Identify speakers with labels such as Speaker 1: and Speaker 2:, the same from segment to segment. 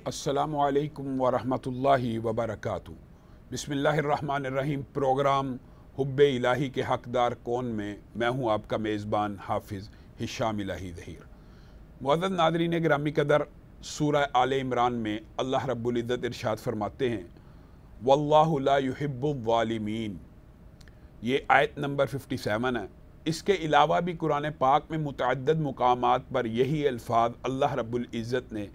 Speaker 1: السلام علیکم ورحمۃ اللہ وبرکاتہ۔ بسم اللہ الرحمن الرحیم۔ پروگرام حب الہی کے حقدار کون میں میں ہوں آپ کا میزبان حافظ ہشام الہی ظہیر۔ معزز ناظرین گرامی قدر، سورہ آل عمران میں اللہ رب العزت ارشاد فرماتے ہیں واللہ لا يحب الظالمین۔ یہ آیت نمبر 57 ہے۔ اس کے علاوہ بھی قرآن پاک میں متعدد مقامات پر یہی الفاظ اللہ رب العزت نے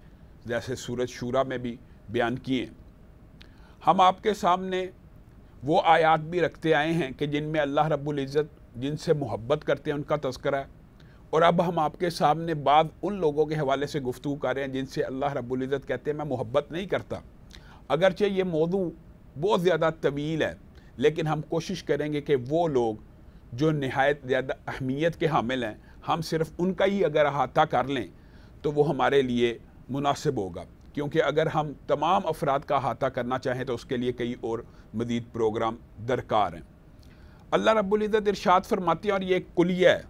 Speaker 1: جیسے سورۃ شورى میں بھی بیان کیے ہیں۔ ہم آپ کے سامنے وہ آیات بھی رکھتے آئے ہیں کہ جن میں اللہ رب العزت جن سے محبت کرتے ہیں ان کا تذکرہ ہے، اور اب ہم آپ کے سامنے بعض ان لوگوں کے حوالے سے گفتگو کر رہے ہیں جن سے اللہ رب العزت کہتے ہیں میں محبت نہیں کرتا۔ اگرچہ یہ موضوع بہت زیادہ طویل ہے، لیکن ہم کوشش کریں گے کہ وہ لوگ جو نہایت زیادہ اہمیت کے حامل ہیں، ہم صرف ان کا ہی اگر احاطہ کر لیں تو وہ ہمارے لیے مناسب ہوگا، کیونکہ اگر ہم تمام افراد کا احاطہ کرنا چاہیں تو اس کے لیے کئی اور مزید پروگرام درکار ہیں۔ اللہ رب العزت ارشاد فرماتی ہے، اور یہ ایک کلیہ ہے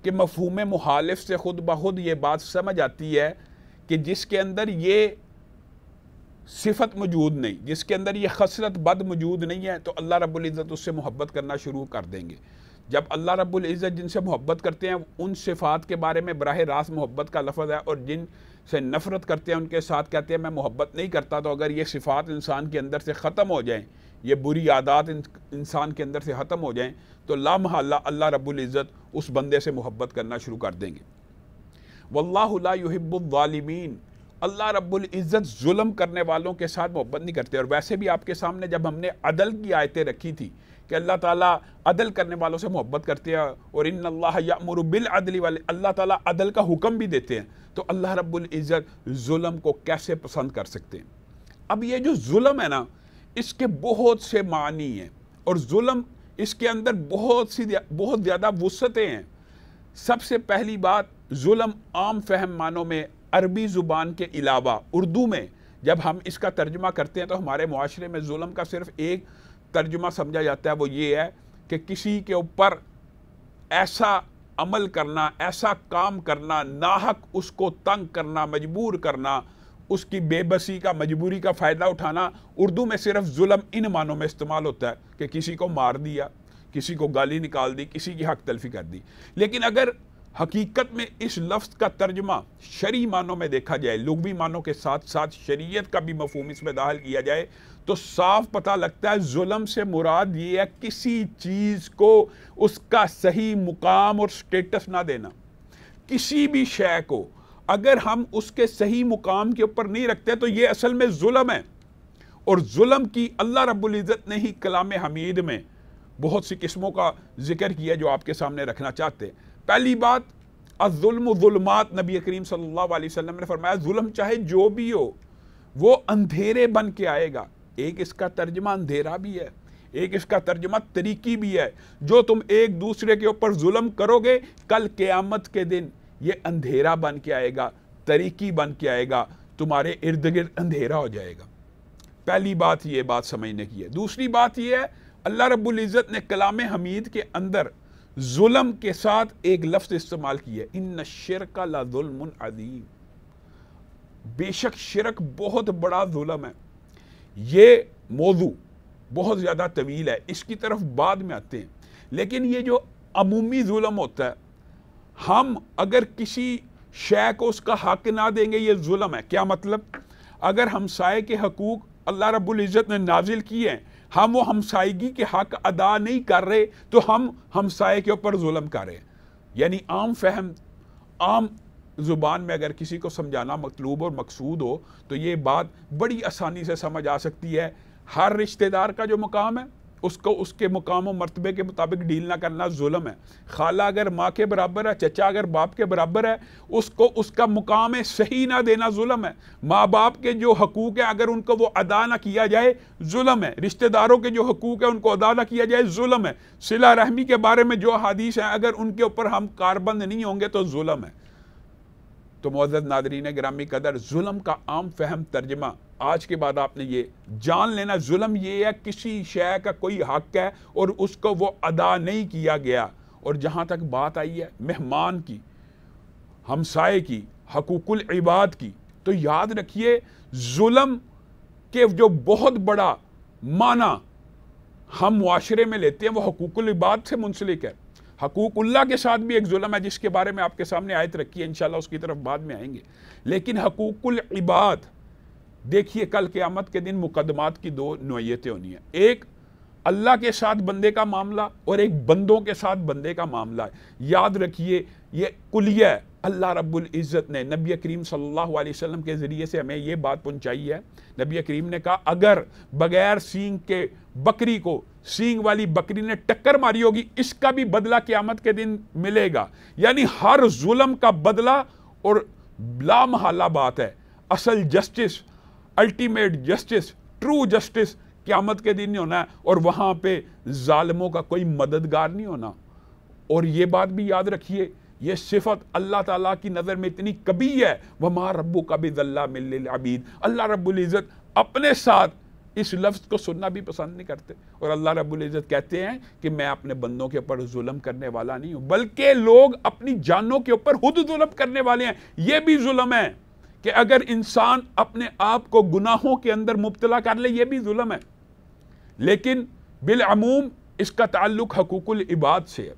Speaker 1: کہ مفہوم مخالف سے خود بخود یہ بات سمجھ آتی ہے کہ جس کے اندر یہ صفت موجود نہیں، جس کے اندر یہ خصلت بد موجود نہیں ہے، تو اللہ رب العزت اس سے محبت کرنا شروع کر دیں گے۔ جب اللہ رب العزت جن سے محبت کرتے ہیں ان صفات کے بارے میں براہ راست محبت کا لفظ ہے، اور جن سے نفرت کرتے ہیں ان کے ساتھ کہتے ہیں میں محبت نہیں کرتا، تو اگر یہ صفات انسان کے اندر سے ختم ہو جائیں، یہ بری عادات انسان کے اندر سے ختم ہو جائیں، تو لا محالہ اللہ رب العزت اس بندے سے محبت کرنا شروع کر دیں گے۔ واللہ لا يحب الظالمین۔ اللہ رب العزت ظلم کرنے والوں کے ساتھ محبت نہیں کرتے۔ اور ویسے بھی آپ کے سامنے جب ہم نے عدل کی آیتیں رکھی تھی کہ اللہ تعالیٰ عدل کرنے والوں سے محبت کرتے ہیں، اور ان اللہ یأمر بالعدل والے اللہ تعالیٰ عدل کا حکم بھی دیتے ہیں، تو اللہ رب العزت ظلم کو کیسے پسند کر سکتے ہیں؟ اب یہ جو ظلم ہے نا، اس کے بہت سے معنی ہیں، اور ظلم اس کے اندر بہت زیادہ وسعتیں ہیں۔ سب سے پہلی بات، ظلم عام فہم معنوں میں عربی زبان کے علاوہ اردو میں جب ہم اس کا ترجمہ کرتے ہیں تو ہمارے معاشرے میں ظلم کا صرف ایک ترجمہ سمجھا جاتا ہے، وہ یہ ہے کہ کسی کے اوپر ایسا عمل کرنا، ایسا کام کرنا، ناحق اس کو تنگ کرنا، مجبور کرنا، اس کی بے بسی کا، مجبوری کا فائدہ اٹھانا۔ اردو میں صرف ظلم ان معنوں میں استعمال ہوتا ہے کہ کسی کو مار دیا، کسی کو گالی نکال دی، کسی کی حق تلفی کر دی۔ لیکن اگر حقیقت میں اس لفظ کا ترجمہ شرعی معنوں میں دیکھا جائے، لغوی معنوں کے ساتھ ساتھ شریعت کا بھی مفہوم اس میں داخل کیا جائے، تو صاف پتہ لگتا ہے ظلم سے مراد یہ ہے کسی چیز کو اس کا صحیح مقام اور سٹیٹس نہ دینا۔ کسی بھی شے کو اگر ہم اس کے صحیح مقام کے اوپر نہیں رکھتے تو یہ اصل میں ظلم ہے۔ اور ظلم کی اللہ رب العزت نے ہی کلام حمید میں بہت سی قسموں کا ذکر کیا جو آپ کے سامنے رکھنا چاہتے ہیں۔ پہلی بات، الظلم ظلمات، نبی کریم صلی اللہ علیہ وسلم نے فرمایا ظلم چاہے جو بھی ہو وہ اندھیرے بن کے آئے گا۔ ایک اس کا ترجمہ اندھیرا بھی ہے، ایک اس کا ترجمہ طریقی بھی ہے۔ جو تم ایک دوسرے کے اوپر ظلم کرو گے، کل قیامت کے دن یہ اندھیرا بن کے آئے گا، طریقی بن کے آئے گا، تمہارے ارد گرد اندھیرا ہو جائے گا۔ پہلی بات یہ بات سمجھنے کی ہے۔ دوسری بات یہ ہے، اللہ رب العزت نے کلام حمید کے اندر ظلم کے ساتھ ایک لفظ استعمال کیا ہے، ان الشرک لظلم عظیم۔ بے شک شرک بہت بڑا ظلم ہے۔ یہ موضوع بہت زیادہ طویل ہے، اس کی طرف بعد میں آتے ہیں، لیکن یہ جو عمومی ظلم ہوتا ہے، ہم اگر کسی شے کو اس کا حق نہ دیں گے، یہ ظلم ہے۔ کیا مطلب؟ اگر ہمسائے کے حقوق اللہ رب العزت نے نازل کیے ہیں، ہم وہ ہمسائیگی کے حق ادا نہیں کر رہے تو ہم ہمسائے کے اوپر ظلم کر رہے ہیں۔ یعنی عام فہم، عام زبان میں اگر کسی کو سمجھانا مطلوب اور مقصود ہو تو یہ بات بڑی آسانی سے سمجھ آ سکتی ہے۔ ہر رشتہ دار کا جو مقام ہے اس کو اس کے مقام و مرتبے کے مطابق ڈیل نہ کرنا ظلم ہے۔ خالہ اگر ماں کے برابر ہے، چچا اگر باپ کے برابر ہے، اس کو اس کا مقام صحیح نہ دینا ظلم ہے۔ ماں باپ کے جو حقوق ہیں اگر ان کو وہ ادا نہ کیا جائے ظلم ہے۔ رشتہ داروں کے جو حقوق ہیں ان کو ادا نہ کیا جائے ظلم ہے۔ صلہ رحمی کے بارے میں جو حدیث ہیں اگر ان کے اوپر ہم کاربند نہیں ہوں گے تو ظلم ہے۔ تو معزز ناظرین گرامی قدر، ظلم کا عام فہم ترجمہ آج کے بعد آپ نے یہ جان لینا، ظلم یہ ہے کسی شے کا کوئی حق ہے اور اس کو وہ ادا نہیں کیا گیا۔ اور جہاں تک بات آئی ہے مہمان کی، ہمسائے کی، حقوق العباد کی، تو یاد رکھیے ظلم کے جو بہت بڑا معنی ہم معاشرے میں لیتے ہیں وہ حقوق العباد سے منسلک ہے. حقوق اللہ کے ساتھ بھی ایک ظلم ہے جس کے بارے میں آپ کے سامنے آیت رکھی ہے، انشاءاللہ اس کی طرف بعد میں آئیں گے. لیکن حقوق العباد دیکھیے کل قیامت کے دن مقدمات کی دو نوعیتیں ہونی ہیں، ایک اللہ کے ساتھ بندے کا معاملہ اور ایک بندوں کے ساتھ بندے کا معاملہ ہے. یاد رکھیے یہ کلیہ ہے. اللہ رب العزت نے نبی کریم صلی اللہ علیہ وسلم کے ذریعے سے ہمیں یہ بات پہنچائی ہے. نبی کریم نے کہا اگر بغیر سینگ کے بکری کو سینگ والی بکری نے ٹکر ماری ہوگی اس کا بھی بدلہ قیامت کے دن ملے گا. یعنی ہر ظلم کا بدلہ، اور لا محالہ بات ہے اصل justice, ultimate justice, true justice قیامت کے دن نہیں ہونا ہے، اور وہاں پہ ظالموں کا کوئی مددگار نہیں ہونا. اور یہ بات بھی یاد رکھیے یہ صفت اللہ تعالیٰ کی نظر میں اتنی کبھی ہے، وَمَا رَبُّكَ بِظَلَّامٍ لِّلْعَبِيدِ. اللہ رب العزت اپنے ساتھ اس لفظ کو سننا بھی پسند نہیں کرتے، اور اللہ رب العزت کہتے ہیں کہ میں اپنے بندوں کے اوپر ظلم کرنے والا نہیں ہوں، بلکہ لوگ اپنی جانوں کے اوپر خود ظلم کرنے والے ہیں. یہ بھی ظلم ہے کہ اگر انسان اپنے آپ کو گناہوں کے اندر مبتلا کر لے، یہ بھی ظلم ہے. لیکن بالعموم اس کا تعلق حقوق العباد سے ہے.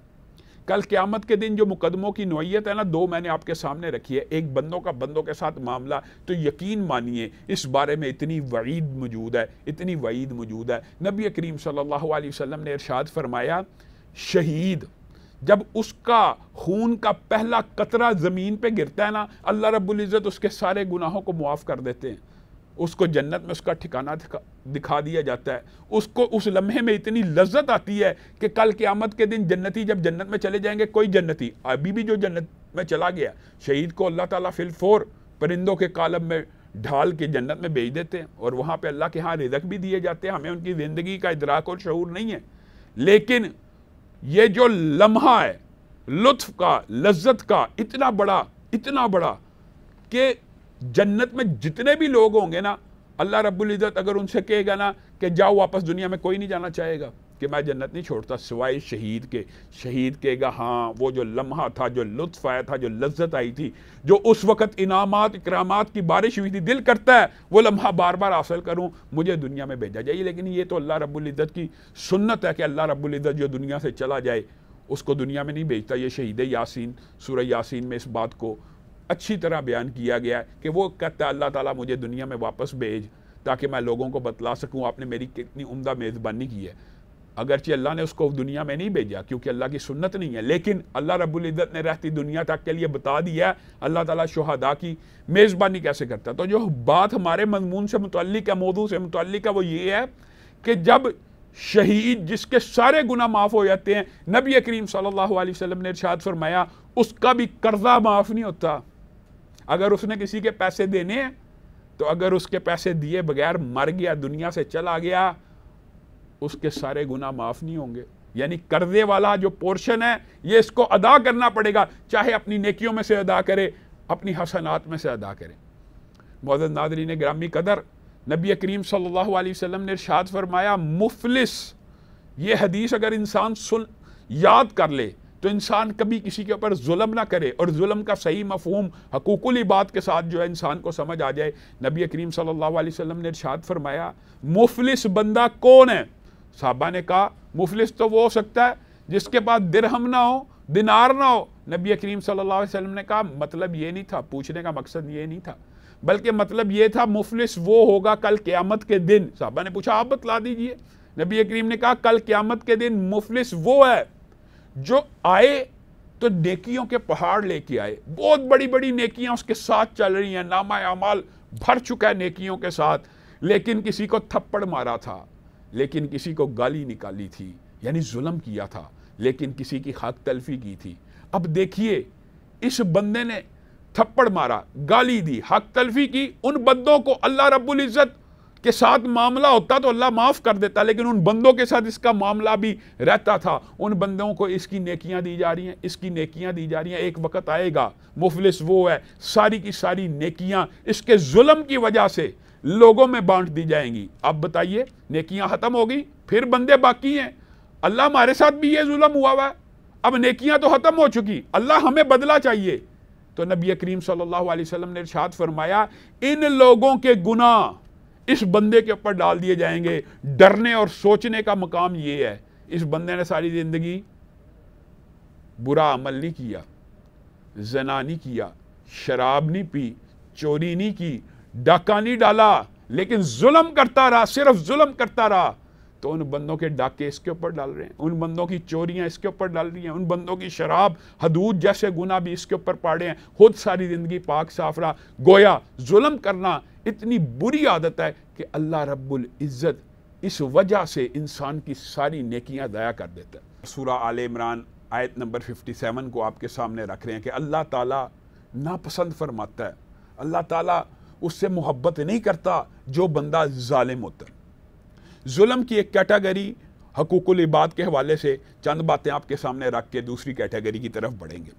Speaker 1: کل قیامت کے دن جو مقدموں کی نوعیت ہے نا، دو میں نے آپ کے سامنے رکھی ہے. ایک بندوں کا بندوں کے ساتھ معاملہ، تو یقین مانیے اس بارے میں اتنی وعید موجود ہے، اتنی وعید موجود ہے. نبی کریم صلی اللہ علیہ وسلم نے ارشاد فرمایا شہید جب اس کا خون کا پہلا قطرہ زمین پہ گرتا ہے نا، اللہ رب العزت اس کے سارے گناہوں کو معاف کر دیتے ہیں. اس کو جنت میں اس کا ٹھکانہ دکھا دیا جاتا ہے. اس کو اس لمحے میں اتنی لذت آتی ہے کہ کل قیامت کے دن جنتی جب جنت میں چلے جائیں گے، کوئی جنتی ابھی بھی جو جنت میں چلا گیا، شہید کو اللہ تعالیٰ فی الفور پرندوں کے کالم میں ڈھال کے جنت میں بھیج دیتے ہیں، اور وہاں پہ اللہ کے ہاں رزق بھی دیے جاتے ہیں. ہمیں ان کی زندگی کا ادراک اور شعور نہیں ہے، لیکن یہ جو لمحہ ہے لطف کا، لذت کا، اتنا بڑا کہ جنت میں جتنے بھی لوگ ہوں گے نا، اللہ رب العزت اگر ان سے کہے گا نا کہ جاؤ واپس دنیا میں، کوئی نہیں جانا چاہے گا کہ میں جنت نہیں چھوڑتا سوائے شہید کے. شہید کہے گا ہاں وہ جو لمحہ تھا، جو لطف آیا تھا، جو لذت آئی تھی، جو اس وقت انعامات اکرامات کی بارش ہوئی تھی، دل کرتا ہے وہ لمحہ بار بار حاصل کروں، مجھے دنیا میں بھیجا جائے. لیکن یہ تو اللہ رب العزت کی سنت ہے کہ اللہ رب العزت جو دنیا سے چلا جائے اس کو دنیا میں نہیں بھیجتا. یہ شہید یاسین، سورہ یاسین میں اس بات کو اچھی طرح بیان کیا گیا ہے کہ وہ کہتا ہے اللہ تعالیٰ مجھے دنیا میں واپس بھیج تاکہ میں لوگوں کو بتلا سکوں آپ نے میری کتنی عمدہ میزبانی کی ہے. اگرچہ اللہ نے اس کو دنیا میں نہیں بھیجا کیونکہ اللہ کی سنت نہیں ہے، لیکن اللہ رب العزت نے رہتی دنیا تک کے لیے بتا دیا ہے اللہ تعالیٰ شہداء کی میزبانی کیسے کرتا ہے. تو جو بات ہمارے مضمون سے متعلق ہے، موضوع سے متعلق ہے، وہ یہ ہے کہ جب شہید جس کے سارے گناہ معاف ہو جاتے ہیں، نبی کریم صلی اللہ علیہ وسلم نے ارشاد فرمایا اس کا بھی قرضہ معاف نہیں ہوتا. اگر اس نے کسی کے پیسے دینے ہیں تو اگر اس کے پیسے دیے بغیر مر گیا، دنیا سے چلا گیا، اس کے سارے گناہ معاف نہیں ہوں گے. یعنی قرضے والا جو پورشن ہے یہ اس کو ادا کرنا پڑے گا، چاہے اپنی نیکیوں میں سے ادا کرے، اپنی حسنات میں سے ادا کرے. معزز ناظرین گرامی قدر، نبی کریم صلی اللہ علیہ وسلم نے ارشاد فرمایا مفلس، یہ حدیث اگر انسان یاد کر لے تو انسان کبھی کسی کے اوپر ظلم نہ کرے، اور ظلم کا صحیح مفہوم حقوق العباد کے ساتھ جو ہے انسان کو سمجھ آ جائے. نبی کریم صلی اللہ علیہ وسلم نے ارشاد فرمایا مفلس بندہ کون ہے؟ صحابہ نے کہا مفلس تو وہ ہو سکتا ہے جس کے پاس درہم نہ ہو، دینار نہ ہو. نبی کریم صلی اللہ علیہ وسلم نے کہا مطلب یہ نہیں تھا، پوچھنے کا مقصد یہ نہیں تھا، بلکہ مطلب یہ تھا مفلس وہ ہوگا کل قیامت کے دن. صحابہ نے پوچھا آپ بتلا دیجئے. نبی کریم نے کہا کل قیامت کے دن مفلس وہ ہے جو آئے تو نیکیوں کے پہاڑ لے کے آئے، بہت بڑی بڑی نیکیاں اس کے ساتھ چل رہی ہیں، نامہ اعمال بھر چکا ہے نیکیوں کے ساتھ، لیکن کسی کو تھپڑ مارا تھا، لیکن کسی کو گالی نکالی تھی، یعنی ظلم کیا تھا، لیکن کسی کی حق تلفی کی تھی. اب دیکھیے اس بندے نے تھپڑ مارا، گالی دی، حق تلفی کی، ان بندوں کو اللہ رب العزت کے ساتھ معاملہ ہوتا تو اللہ معاف کر دیتا، لیکن ان بندوں کے ساتھ اس کا معاملہ بھی رہتا تھا. ان بندوں کو اس کی نیکیاں دی جا رہی ہیں، اس کی نیکیاں دی جا رہی ہیں. ایک وقت آئے گا مفلس وہ ہے ساری کی ساری نیکیاں اس کے ظلم کی وجہ سے لوگوں میں بانٹ دی جائیں گی. اب بتائیے نیکیاں ختم ہو گئی، پھر بندے باقی ہیں. اللہ ہمارے ساتھ بھی یہ ظلم ہوا ہے، اب نیکیاں تو ختم ہو چکی، اللہ ہمیں بدلہ چاہیے. تو نبی کریم صلی اللہ علیہ وسلم نے ارشاد فرمایا ان لوگوں کے گناہ اس بندے کے اوپر ڈال دیے جائیں گے۔ ڈرنے اور سوچنے کا مقام یہ ہے، اس بندے نے ساری زندگی برا عمل نہیں کیا، زنا نہیں کیا، شراب نہیں پی، چوری نہیں کی، ڈاکہ نہیں ڈالا، لیکن ظلم کرتا رہا، صرف ظلم کرتا رہا، تو ان بندوں کے ڈاکے اس کے اوپر ڈال رہے ہیں، ان بندوں کی چوریاں اس کے اوپر ڈال رہی ہیں، ان بندوں کی شراب حدود جیسے گناہ بھی اس کے اوپر پاڑے ہیں، خود ساری زندگی پاک صاف رہا۔ گویا ظلم کرنا اتنی بری عادت ہے کہ اللہ رب العزت اس وجہ سے انسان کی ساری نیکیاں ضائع کر دیتا ہے۔ سورہ آل عمران آیت نمبر 57 کو آپ کے سامنے رکھ رہے ہیں کہ اللہ تعالیٰ ناپسند فرماتا ہے، اللہ تعالیٰ اس سے محبت نہیں کرتا جو بندہ ظالم ہوتا ہے۔ ظلم کی ایک کیٹیگری حقوق العباد کے حوالے سے چند باتیں آپ کے سامنے رکھ کے دوسری کیٹیگری کی طرف بڑھیں گے۔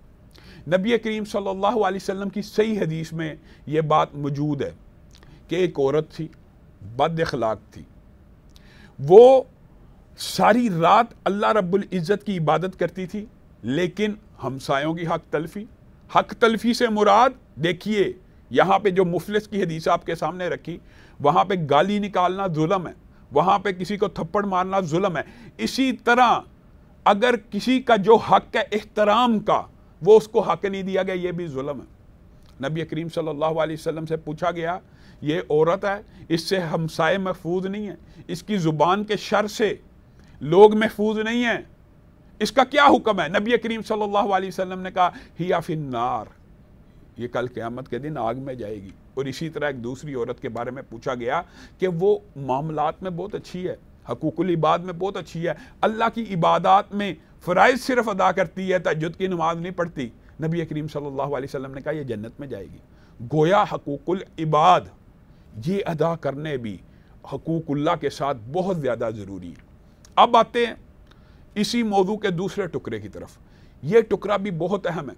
Speaker 1: نبی کریم صلی اللہ علیہ وسلم کی صحیح حدیث میں یہ بات موجود ہے کہ ایک عورت تھی، بد اخلاق تھی، وہ ساری رات اللہ رب العزت کی عبادت کرتی تھی، لیکن ہمسایوں کی حق تلفی سے مراد دیکھیے یہاں پہ جو مفلس کی حدیث آپ کے سامنے رکھی، وہاں پہ گالی نکالنا ظلم ہے، وہاں پہ کسی کو تھپڑ مارنا ظلم ہے۔ اسی طرح اگر کسی کا جو حق ہے احترام کا، وہ اس کو حق نہیں دیا گیا، یہ بھی ظلم ہے۔ نبی کریم صلی اللہ علیہ وسلم سے پوچھا گیا یہ عورت ہے، اس سے ہمسائے محفوظ نہیں ہیں، اس کی زبان کے شر سے لوگ محفوظ نہیں ہیں، اس کا کیا حکم ہے؟ نبی کریم صلی اللہ علیہ وسلم نے کہا ہیا فی النار، یہ کل قیامت کے دن آگ میں جائے گی۔ اور اسی طرح ایک دوسری عورت کے بارے میں پوچھا گیا کہ وہ معاملات میں بہت اچھی ہے، حقوق العباد میں بہت اچھی ہے، اللہ کی عبادات میں فرائض صرف ادا کرتی ہے، تہجد کی نماز نہیں پڑھتی۔ نبی کریم صلی اللہ علیہ وسلم نے کہا یہ جنت میں جائے گی۔ گویا حقوق العباد یہ ادا کرنے بھی حقوق اللہ کے ساتھ بہت زیادہ ضروری ہے۔ اب آتے ہیں اسی موضوع کے دوسرے ٹکڑے کی طرف۔ یہ ٹکڑا بھی بہت اہم ہے،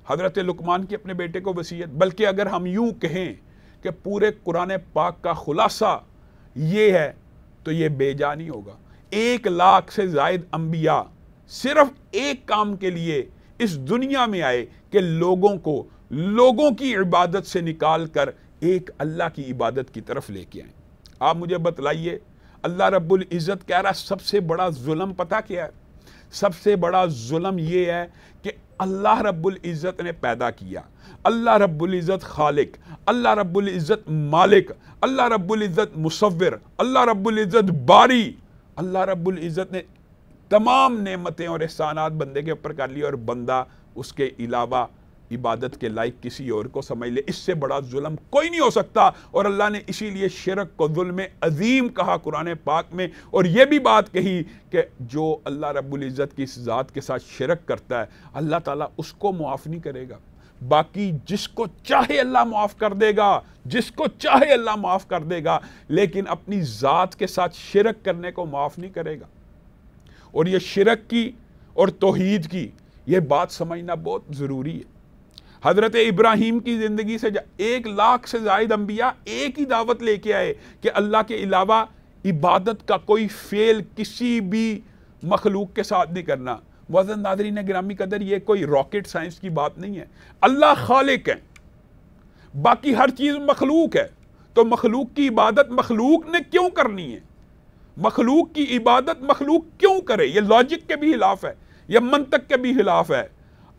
Speaker 1: حضرت لقمان کی اپنے بیٹے کو وصیت، بلکہ اگر ہم یوں کہیں کہ پورے قرآن پاک کا خلاصہ یہ ہے تو یہ بے جا نہیں ہوگا۔ 1 لاکھ سے زائد انبیاء صرف ایک کام کے لیے اس دنیا میں آئے کہ لوگوں کی عبادت سے نکال کر ایک اللہ کی عبادت کی طرف لے کے آئیں۔ آپ مجھے بتلائیے، اللہ رب العزت کہہ رہا سب سے بڑا ظلم پتہ کیا ہے؟ سب سے بڑا ظلم یہ ہے کہ اللہ رب العزت نے پیدا کیا، اللہ رب العزت خالق، اللہ رب العزت مالک، اللہ رب العزت مصور، اللہ رب العزت باری، اللہ رب العزت نے تمام نعمتیں اور احسانات بندے کے اوپر کر لی، اور بندہ اس کے علاوہ عبادت کے لائق کسی اور کو سمجھ لے۔ اس سے بڑا ظلم کوئی نہیں ہو سکتا، اور اللہ نے اسی لیے شرک کو ظلم عظیم کہا قرآن پاک میں، اور یہ بھی بات کہی کہ جو اللہ رب العزت کی اس ذات کے ساتھ شرک کرتا ہے اللہ تعالیٰ اس کو معاف نہیں کرے گا، باقی جس کو چاہے اللہ معاف کر دے گا، جس کو چاہے اللہ معاف کر دے گا، لیکن اپنی ذات کے ساتھ شرک کرنے کو معاف نہیں کرے گا۔ اور یہ شرک کی اور توحید کی یہ بات سمجھنا بہت ضروری ہے۔ حضرت ابراہیم کی زندگی سے 1 لاکھ سے زائد انبیاء ایک ہی دعوت لے کے آئے کہ اللہ کے علاوہ عبادت کا کوئی فعل کسی بھی مخلوق کے ساتھ نہیں کرنا۔ معزز ناظرین گرامی قدر، یہ کوئی راکٹ سائنس کی بات نہیں ہے، اللہ خالق ہے، باقی ہر چیز مخلوق ہے، تو مخلوق کی عبادت مخلوق نے کیوں کرنی ہے؟ مخلوق کی عبادت مخلوق کیوں کرے؟ یہ لاجک کے بھی خلاف ہے، یہ منطق کے بھی خلاف ہے۔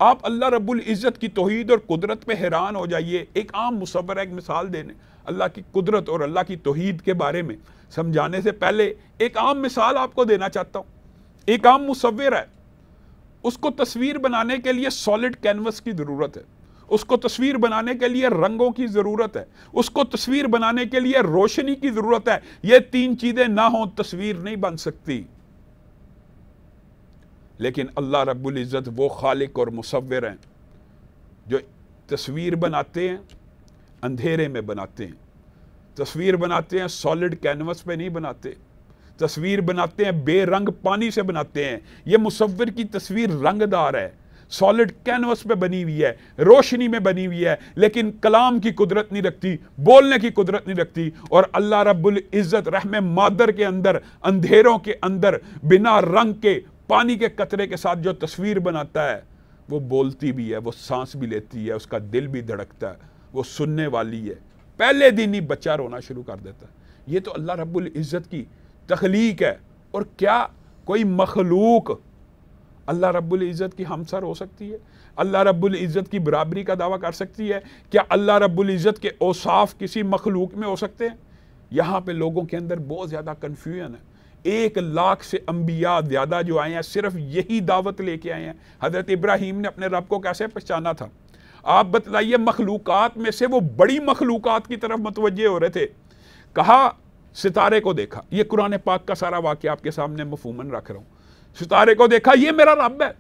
Speaker 1: آپ اللہ رب العزت کی توحید اور قدرت پہ حیران ہو جائیے۔ ایک عام مصور ایک مثال دینے اللہ کی قدرت اور اللہ کی توحید کے بارے میں سمجھانے سے پہلے ایک عام مثال آپ کو دینا چاہتا ہوں۔ ایک عام مصور ہے، اس کو تصویر بنانے کے لیے سالڈ کینوس کی ضرورت ہے، اس کو تصویر بنانے کے لیے رنگوں کی ضرورت ہے، اس کو تصویر بنانے کے لیے روشنی کی ضرورت ہے۔ یہ 3 چیزیں نہ ہوں تصویر نہیں بن سکتی۔ لیکن اللہ رب العزت وہ خالق اور مصور ہیں جو تصویر بناتے ہیں اندھیرے میں بناتے ہیں، تصویر بناتے ہیں سالڈ کینوس پہ نہیں بناتے، تصویر بناتے ہیں بے رنگ پانی سے بناتے ہیں۔ یہ مصور کی تصویر رنگ دار ہے، سالڈ کینوس پہ بنی ہوئی ہے، روشنی میں بنی ہوئی ہے، لیکن کلام کی قدرت نہیں رکھتی، بولنے کی قدرت نہیں رکھتی۔ اور اللہ رب العزت رحم مادر کے اندر، اندھیروں کے اندر، بنا رنگ کے پانی کے قطرے کے ساتھ جو تصویر بناتا ہے وہ بولتی بھی ہے، وہ سانس بھی لیتی ہے، اس کا دل بھی دھڑکتا ہے، وہ سننے والی ہے، پہلے دن ہی بچہ رونا شروع کر دیتا ہے۔ یہ تو اللہ رب العزت کی تخلیق ہے، اور کیا کوئی مخلوق اللہ رب العزت کی ہمسر ہو سکتی ہے؟ اللہ رب العزت کی برابری کا دعویٰ کر سکتی ہے؟ کیا اللہ رب العزت کے اوصاف کسی مخلوق میں ہو سکتے ہیں؟ یہاں پہ لوگوں کے اندر بہت زیادہ کنفیوژن ہے۔ 1,00,000 سے انبیاء زیادہ جو آئے ہیں صرف یہی دعوت لے کے آئے ہیں۔ حضرت ابراہیم نے اپنے رب کو کیسے پہچانا تھا؟ آپ بتلائیے، مخلوقات میں سے وہ بڑی مخلوقات کی طرف متوجہ ہو رہے تھے، کہا ستارے کو دیکھا۔ یہ قرآن پاک کا سارا واقعہ آپ کے سامنے مفہوماً رکھ رہا ہوں۔ ستارے کو دیکھا، یہ میرا رب ہے۔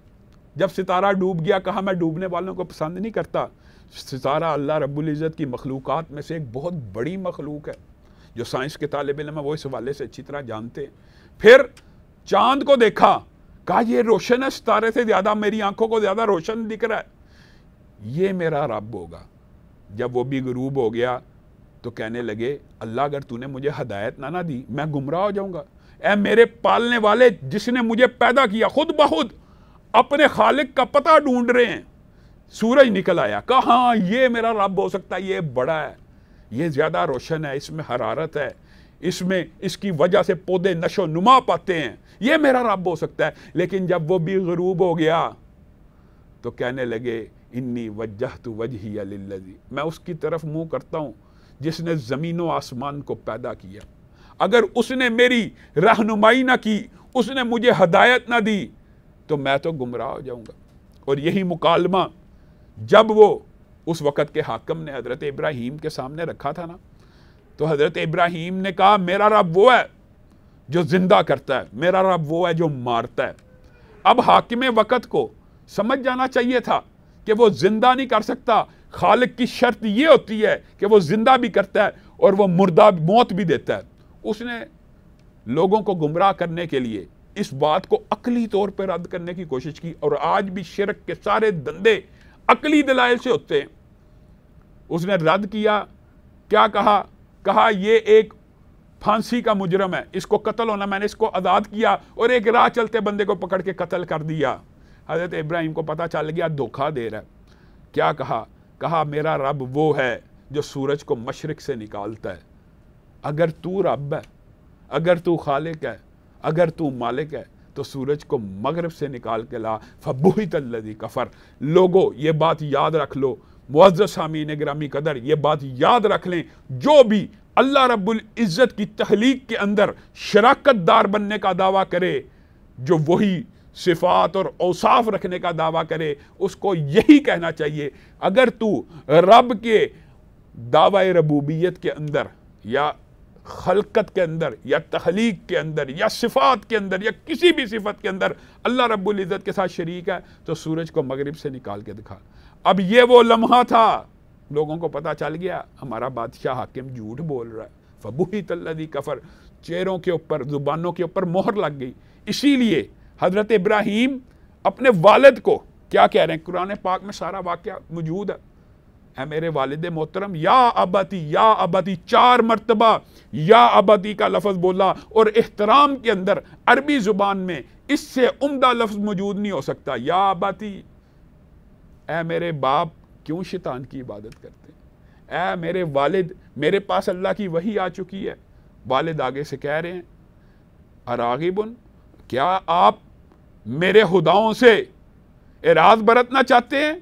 Speaker 1: جب ستارہ ڈوب گیا، کہا میں ڈوبنے والوں کو پسند نہیں کرتا۔ ستارہ اللہ رب العزت کی مخلوقات میں سے ایک بہت بڑی مخلوق ہے، جو سائنس کے طالب علم ہے وہ اس حوالے سے اچھی طرح جانتے ہیں۔ پھر چاند کو دیکھا، کہا یہ روشن ہے ستارے سے زیادہ، میری آنکھوں کو زیادہ روشن دکھ رہا ہے، یہ میرا رب ہوگا۔ جب وہ بھی غروب ہو گیا تو کہنے لگے، اللہ اگر تو نے مجھے ہدایت نہ دی میں گمراہ ہو جاؤں گا۔ اے میرے پالنے والے، جس نے مجھے پیدا کیا، خود بخود اپنے خالق کا پتہ ڈھونڈ رہے ہیں۔ سورج نکل آیا، کہا ہاں یہ میرا رب ہو سکتا ہے، یہ بڑا ہے، یہ زیادہ روشن ہے، اس میں حرارت ہے، اس کی وجہ سے پودے نشو نما پاتے ہیں، یہ میرا رب ہو سکتا ہے۔ لیکن جب وہ بھی غروب ہو گیا تو کہنے لگے، انی وجہت وجہی للذی، میں اس کی طرف منہ کرتا ہوں جس نے زمین و آسمان کو پیدا کیا۔ اگر اس نے میری رہنمائی نہ کی، اس نے مجھے ہدایت نہ دی تو میں تو گمراہ ہو جاؤں گا۔ اور یہی مکالمہ جب وہ اس وقت کے حاکم نے حضرت ابراہیم کے سامنے رکھا تھا نا، تو حضرت ابراہیم نے کہا میرا رب وہ ہے جو زندہ کرتا ہے، میرا رب وہ ہے جو مارتا ہے۔ اب حاکم وقت کو سمجھ جانا چاہیے تھا کہ وہ زندہ نہیں کر سکتا، خالق کی شرط یہ ہوتی ہے کہ وہ زندہ بھی کرتا ہے اور وہ مردہ موت بھی دیتا ہے۔ اس نے لوگوں کو گمراہ کرنے کے لیے اس بات کو عقلی طور پر رد کرنے کی کوشش کی، اور آج بھی شرک کے سارے دندے عقلی دلائل سے ہوتے ہیں۔ اس نے رد کیا، کیا کہا یہ ایک پھانسی کا مجرم ہے، اس کو قتل ہونا، میں نے اس کو آزاد کیا اور ایک راہ چلتے بندے کو پکڑ کے قتل کر دیا۔ حضرت ابراہیم کو پتہ چل گیا دھوکہ دے رہا ہے۔ کیا کہا میرا رب وہ ہے جو سورج کو مشرق سے نکالتا ہے۔ اگر تو رب ہے، اگر تو خالق ہے، اگر تو مالک ہے تو سورج کو مغرب سے نکال کے لا، فبہت الذی کفر۔ لوگو یہ بات یاد رکھ لو، معزز سامعین گرامی قدر، یہ بات یاد رکھ لیں، جو بھی اللہ رب العزت کی تخلیق کے اندر شراکت دار بننے کا دعویٰ کرے، جو وہی صفات اور اوصاف رکھنے کا دعویٰ کرے، اس کو یہی کہنا چاہیے، اگر تو رب کے دعوی ربوبیت کے اندر یا خلقت کے اندر یا تخلیق کے اندر یا صفات کے اندر یا کسی بھی صفت کے اندر اللہ رب العزت کے ساتھ شریک ہے، تو سورج کو مغرب سے نکال کے دکھا۔ اب یہ وہ لمحہ تھا، لوگوں کو پتا چل گیا ہمارا بادشاہ حاکم جھوٹ بول رہا ہے، فبہت الذی کفر، چہروں کے اوپر، زبانوں کے اوپر مہر لگ گئی۔ اسی لیے حضرت ابراہیم اپنے والد کو کیا کہہ رہے ہیں؟ قرآن پاک میں سارا واقعہ موجود ہے۔ اے میرے والد محترم، یا ابتی 4 مرتبہ یا ابتی کا لفظ بولا، اور احترام کے اندر عربی زبان میں اس سے عمدہ لفظ موجود نہیں ہو سکتا۔ یا ابتی، اے میرے باپ کیوں شیطان کی عبادت کرتے ہیں؟ اے میرے والد، میرے پاس اللہ کی وحی آ چکی ہے۔ والد آگے سے کہہ رہے ہیں، اراغبن، کیا آپ میرے خداؤں سے اعراض برتنا چاہتے ہیں؟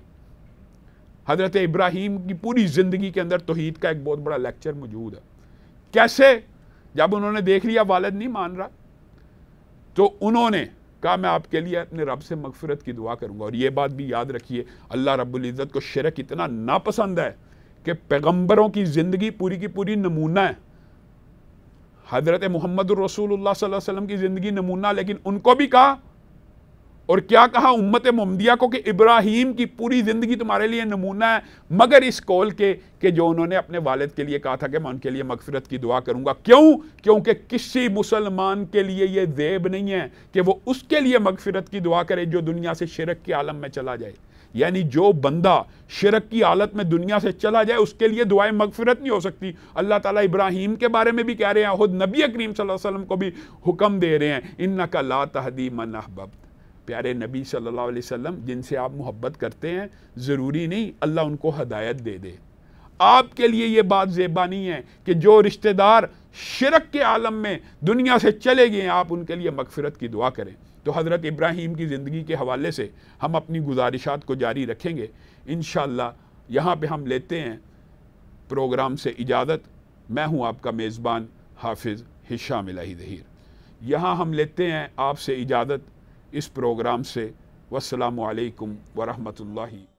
Speaker 1: حضرت ابراہیم کی پوری زندگی کے اندر توحید کا ایک بہت بڑا لیکچر موجود ہے۔ کیسے؟ جب انہوں نے دیکھ لیا والد نہیں مان رہا، تو انہوں نے کہا میں آپ کے لیے اپنے رب سے مغفرت کی دعا کروں گا۔ اور یہ بات بھی یاد رکھیے، اللہ رب العزت کو شرک اتنا ناپسند ہے کہ پیغمبروں کی زندگی پوری کی پوری نمونہ ہے۔ حضرت محمد الرسول اللہ صلی اللہ علیہ وسلم کی زندگی نمونہ، لیکن ان کو بھی کہا، اور کیا کہا امت محمدیہ کو، کہ ابراہیم کی پوری زندگی تمہارے لیے نمونہ ہے، مگر اس قول کے کہ جو انہوں نے اپنے والد کے لیے کہا تھا کہ میں ان کے لیے مغفرت کی دعا کروں گا۔ کیوں؟ کیونکہ کسی مسلمان کے لیے یہ ذیب نہیں ہے کہ وہ اس کے لیے مغفرت کی دعا کرے جو دنیا سے شرک کے عالم میں چلا جائے۔ یعنی جو بندہ شرک کی حالت میں دنیا سے چلا جائے، اس کے لیے دعائیں مغفرت نہیں ہو سکتی۔ اللہ تعالیٰ ابراہیم کے بارے میں بھی کہہ رہے ہیں، خود نبی کریم صلی اللہ علیہ وسلم کو بھی حکم دے رہے ہیں، انک لا تہدی من احببت، پیارے نبی صلی اللہ علیہ وسلم جن سے آپ محبت کرتے ہیں، ضروری نہیں اللہ ان کو ہدایت دے دے۔ آپ کے لیے یہ بات زیبا نہیں ہے کہ جو رشتہ دار شرک کے عالم میں دنیا سے چلے گئے ہیں آپ ان کے لیے مغفرت کی دعا کریں۔ تو حضرت ابراہیم کی زندگی کے حوالے سے ہم اپنی گزارشات کو جاری رکھیں گے انشاءاللہ۔ یہاں پہ ہم لیتے ہیں پروگرام سے اجازت۔ میں ہوں آپ کا میزبان حافظ ہشام الہی ظہیر۔ یہاں ہم لیتے ہیں آپ سے اجازت اس پروگرام سے۔ والسلام علیکم ورحمۃ اللہ